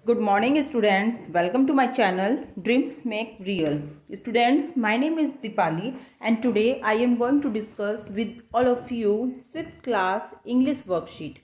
Good morning students, welcome to my channel Dreams Make Real. Students, my name is Dipali and today I am going to discuss with all of you 6th class English worksheet.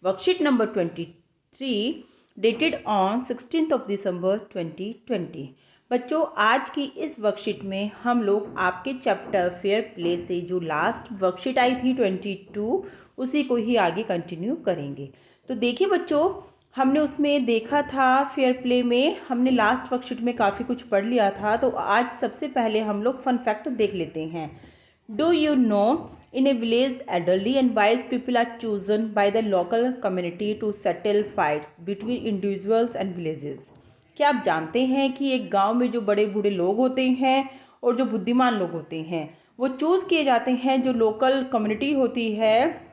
Worksheet number 23 dated on 16th of December 2020. बच्चों आज की इस worksheet में हम लोग आपके chapter fair play से जो लास्ट वर्कशीट आई थी 22 उसी को ही आगे कंटिन्यू करेंगे। तो देखिए बच्चों, हमने उसमें देखा था फेयर प्ले में हमने लास्ट वर्कशीट में काफ़ी कुछ पढ़ लिया था। तो आज सबसे पहले हम लोग फन फैक्ट देख लेते हैं। Do you know in a village adultly and wise people are chosen by the local community to settle fights between individuals and villages. क्या आप जानते हैं कि एक गांव में जो बड़े बूढ़े लोग होते हैं और जो बुद्धिमान लोग होते हैं वो चूज़ किए जाते हैं, जो लोकल कम्युनिटी होती है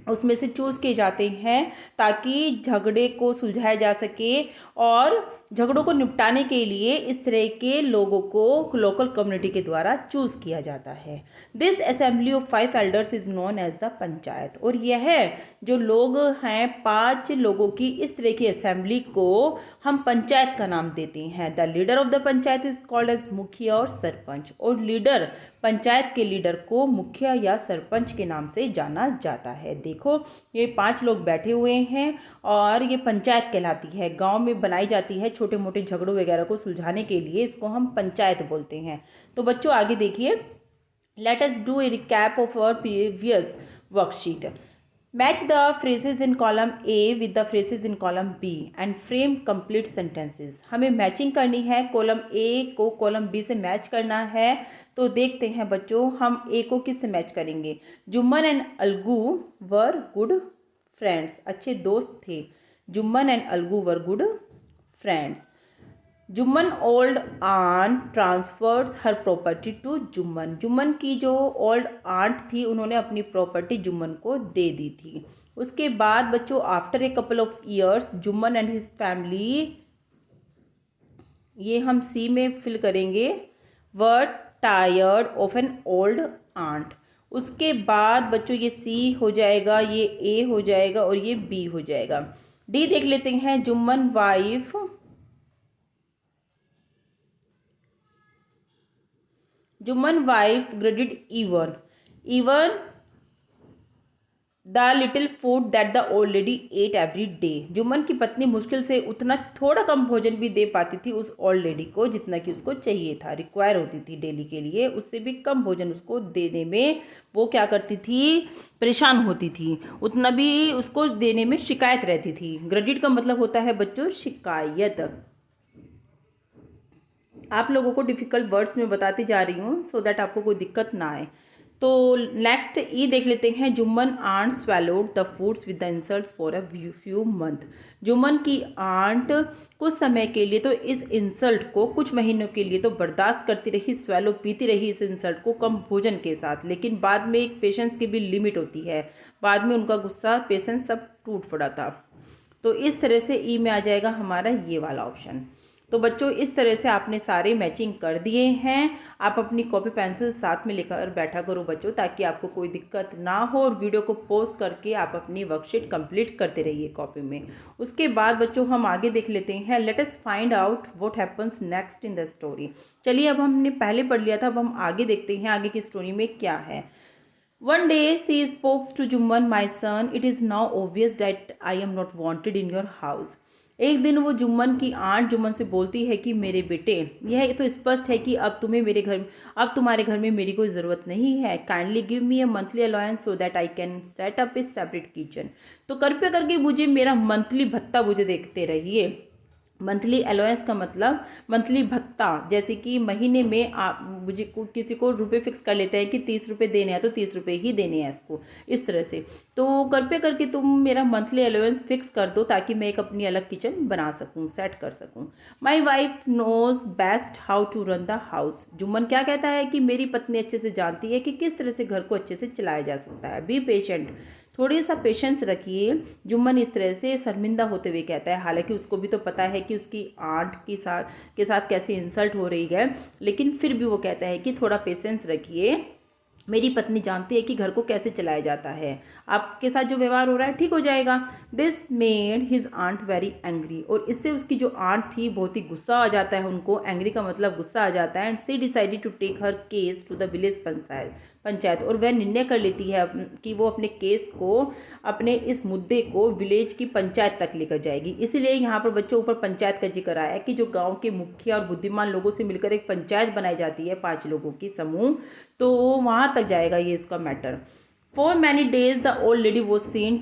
उसमें से चूज़ किए जाते हैं ताकि झगड़े को सुलझाया जा सके और झगड़ों को निपटाने के लिए इस तरह के लोगों को लोकल कम्युनिटी के द्वारा चूज़ किया जाता है। This assembly of 5 elders is known as the panchayat. और यह जो लोग हैं 5 लोगों की इस तरह की असेंबली को हम पंचायत का नाम देते हैं। The leader of the panchayat is called as mukhiya और सरपंच। और लीडर, पंचायत के लीडर को मुखिया या सरपंच के नाम से जाना जाता है। देखो ये 5 लोग बैठे हुए हैं और ये पंचायत कहलाती है। गांव में बनाई जाती है छोटे मोटे झगड़ों वगैरह को सुलझाने के लिए, इसको हम पंचायत बोलते हैं। तो बच्चों आगे देखिए, let us do a recap of our previous worksheet. Match the phrases in column A with the phrases in column B and frame complete sentences। हमें मैचिंग करनी है, कॉलम A को कॉलम B से मैच करना है। तो देखते हैं बच्चों, हम A को किससे मैच करेंगे। Jumman and Algu were good friends, अच्छे दोस्त थे। Jumman and Algu were good friends. Jumman old aunt transfers her property to Jumman. Jumman की जो ओल्ड आंट थी उन्होंने अपनी प्रॉपर्टी जुम्मन को दे दी थी। उसके बाद बच्चों after a couple of years Jumman and his family, ये हम सी में फिल करेंगे, were tired of an old aunt. उसके बाद बच्चों ये सी हो जाएगा, ये ए हो जाएगा और ये बी हो जाएगा। डी देख लेते हैं। Jumman wife greeted even the little food that the old lady at every day. Jumman की पत्नी मुश्किल से उतना थोड़ा कम भोजन भी दे पाती थी उस ओल्ड लेडी को जितना कि उसको चाहिए था, रिक्वायर होती थी डेली के लिए। उससे भी कम भोजन उसको देने में वो क्या करती थी, परेशान होती थी, उतना भी उसको देने में शिकायत रहती थी। ग्रेडिट का मतलब होता है बच्चों शिकायत। आप लोगों को डिफ़िकल्ट वर्ड्स में बताती जा रही हूँ सो दैट आपको कोई दिक्कत ना आए। तो नेक्स्ट ई देख लेते हैं। Jumman aunt swallowed the foods with the insult for a few months. Jumman की आंट कुछ समय के लिए तो इस इंसल्ट को, कुछ महीनों के लिए तो बर्दाश्त करती रही, स्वेलो पीती रही इस इंसल्ट को कम भोजन के साथ। लेकिन बाद में एक पेशेंस की भी लिमिट होती है, बाद में उनका गुस्सा, पेशेंस सब टूट पड़ा था। तो इस तरह से ई में आ जाएगा हमारा ये वाला ऑप्शन। तो बच्चों इस तरह से आपने सारे मैचिंग कर दिए हैं। आप अपनी कॉपी पेंसिल साथ में लेकर बैठा करो बच्चों, ताकि आपको कोई दिक्कत ना हो, और वीडियो को पॉज करके आप अपनी वर्कशीट कंप्लीट करते रहिए कॉपी में। उसके बाद बच्चों हम आगे देख लेते हैं। Let us find out what happens next in the story. चलिए अब हमने पहले पढ़ लिया था, अब हम आगे देखते हैं आगे की स्टोरी में क्या है। One day she spoke to Jumman, my son, it is now obvious that I am not wanted in your house। एक दिन वो जुम्मन की आंट जुम्मन से बोलती है कि मेरे बेटे, यह तो स्पष्ट है कि अब तुम्हारे घर में मेरी कोई ज़रूरत नहीं है। Kindly give me A monthly allowance so that I can set up A separate kitchen. तो कृपया करके मुझे मेरा मंथली भत्ता मुझे देखते रहिए। मंथली अलाउंस का मतलब मंथली भत्ता, जैसे कि महीने में आप मुझे किसी को रुपए फिक्स कर लेते हैं कि 30 रुपये देने हैं तो 30 रुपये ही देने हैं इसको, इस तरह से। तो कृपया करके तुम मेरा मंथली अलाउंस फिक्स कर दो ताकि मैं एक अपनी अलग किचन बना सकूं, सेट कर सकूं। My wife knows best how to run the house. Jumman क्या कहता है कि मेरी पत्नी अच्छे से जानती है कि किस तरह से घर को अच्छे से चलाया जा सकता है। बी पेशेंट, थोड़ी सा पेशेंस रखिए। जुम्मन इस तरह से शर्मिंदा होते हुए कहता है, हालांकि उसको भी तो पता है कि उसकी आंट के साथ कैसे इंसल्ट हो रही है, लेकिन फिर भी वो कहता है कि थोड़ा पेशेंस रखिए। मेरी पत्नी जानती है कि घर को कैसे चलाया जाता है, आपके साथ जो व्यवहार हो रहा है ठीक हो जाएगा। This made his aunt very angry, और इससे उसकी जो आंट थी बहुत ही गुस्सा आ जाता है उनको। एंग्री का मतलब गुस्सा आ जाता है। And she decided to take her case to the village panchayat, और वह निर्णय कर लेती है कि वो अपने केस को, अपने इस मुद्दे को विलेज की पंचायत तक लेकर जाएगी। इसीलिए यहाँ पर बच्चों ऊपर पंचायत का जिक्र आया है कि जो गांव के मुखिया और बुद्धिमान लोगों से मिलकर एक पंचायत बनाई जाती है 5 लोगों की समूह, तो वहाँ तक जाएगा ये इसका matter. For many days the old lady was seen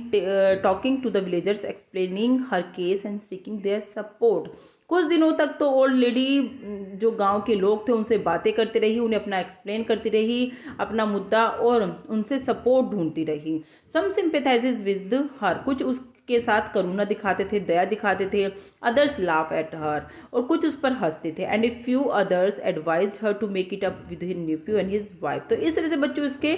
talking to the villagers, explaining her case and seeking their support. कुछ दिनों तक तो ओल्ड लेडी जो गांव के लोग थे उनसे बातें करती रही, उन्हें अपना एक्सप्लेन करती रही, अपना मुद्दा, और उनसे सपोर्ट ढूंढती रही। सम सिंपैथाइजेस विद हर, कुछ उसके साथ करुणा दिखाते थे, दया दिखाते थे। अदर्स लाफ एट हर, और कुछ उस पर हंसते थे। And a few others advised her to make it up with his nephew and his wife. तो इस तरह से बच्चों इसके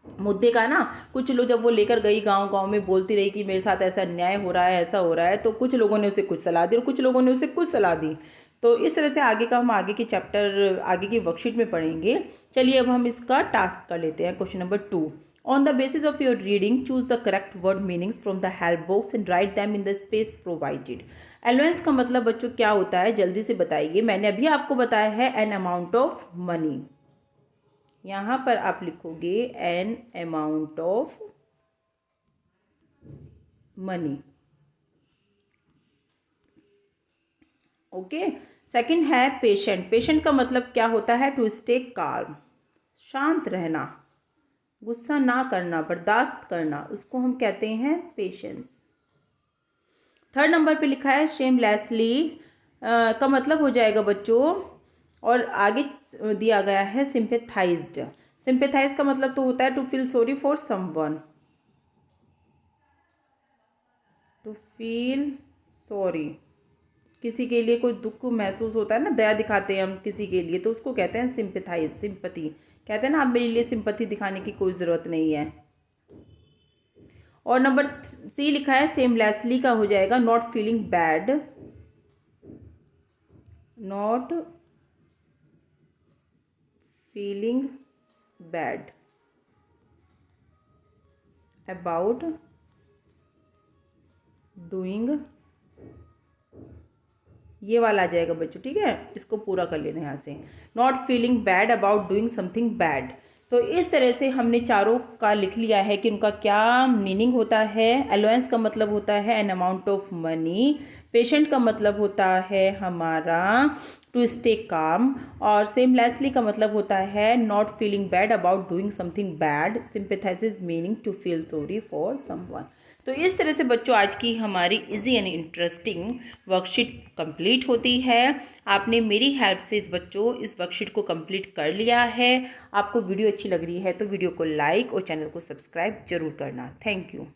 मुद्दे का ना, कुछ लोग जब वो लेकर गई गांव गांव में बोलती रही कि मेरे साथ ऐसा अन्याय हो रहा है, ऐसा हो रहा है, तो कुछ लोगों ने उसे कुछ सलाह दी और कुछ लोगों ने उसे कुछ सलाह दी। तो इस तरह से आगे का हम आगे के चैप्टर, आगे की वर्कशीट में पढ़ेंगे। चलिए अब हम इसका टास्क कर लेते हैं। Question number 2, on the basis of your reading choose the correct word meanings from the help box and right them in the space provided. Allowance का मतलब बच्चों क्या होता है, जल्दी से बताइए। मैंने अभी आपको बताया है एन अमाउंट ऑफ मनी। यहाँ पर आप लिखोगे an amount of money. Okay. Second है पेशेंट। पेशेंट का मतलब क्या होता है, टू स्टे काल्म, शांत रहना, गुस्सा ना करना, बर्दाश्त करना, उसको हम कहते हैं पेशेंस। थर्ड नंबर पे लिखा है शेमलेसली का मतलब हो जाएगा बच्चों, और आगे दिया गया है सिंपैथाइज्ड। सिंपैथाइज का मतलब तो होता है to feel sorry for someone, to feel sorry, किसी के लिए कोई दुख महसूस होता है ना, दया दिखाते हैं हम किसी के लिए, तो उसको कहते हैं सिंपैथाइज, सिंपैथी। कहते हैं ना आप मेरे लिए सिंपैथी दिखाने की कोई ज़रूरत नहीं है। और नंबर सी लिखा है सेमलेसली का हो जाएगा not feeling bad, not feeling bad about doing, ये वाला आ जाएगा बच्चों, ठीक है, इसको पूरा कर लेना यहाँ से। Not feeling bad about doing something bad. तो इस तरह से हमने चारों का लिख लिया है कि उनका क्या मीनिंग होता है। अलाउंस का मतलब होता है an amount of money. Patient का मतलब होता है हमारा टू स्टे काम। और सेमलेसली का मतलब होता है not feeling bad about doing something bad. Sympathize meaning to feel sorry for someone. तो इस तरह से बच्चों आज की हमारी easy and interesting worksheet complete होती है। आपने मेरी हेल्प से इस वर्कशीट को कंप्लीट कर लिया है। आपको वीडियो अच्छी लग रही है तो वीडियो को लाइक और चैनल को सब्सक्राइब जरूर करना। Thank you.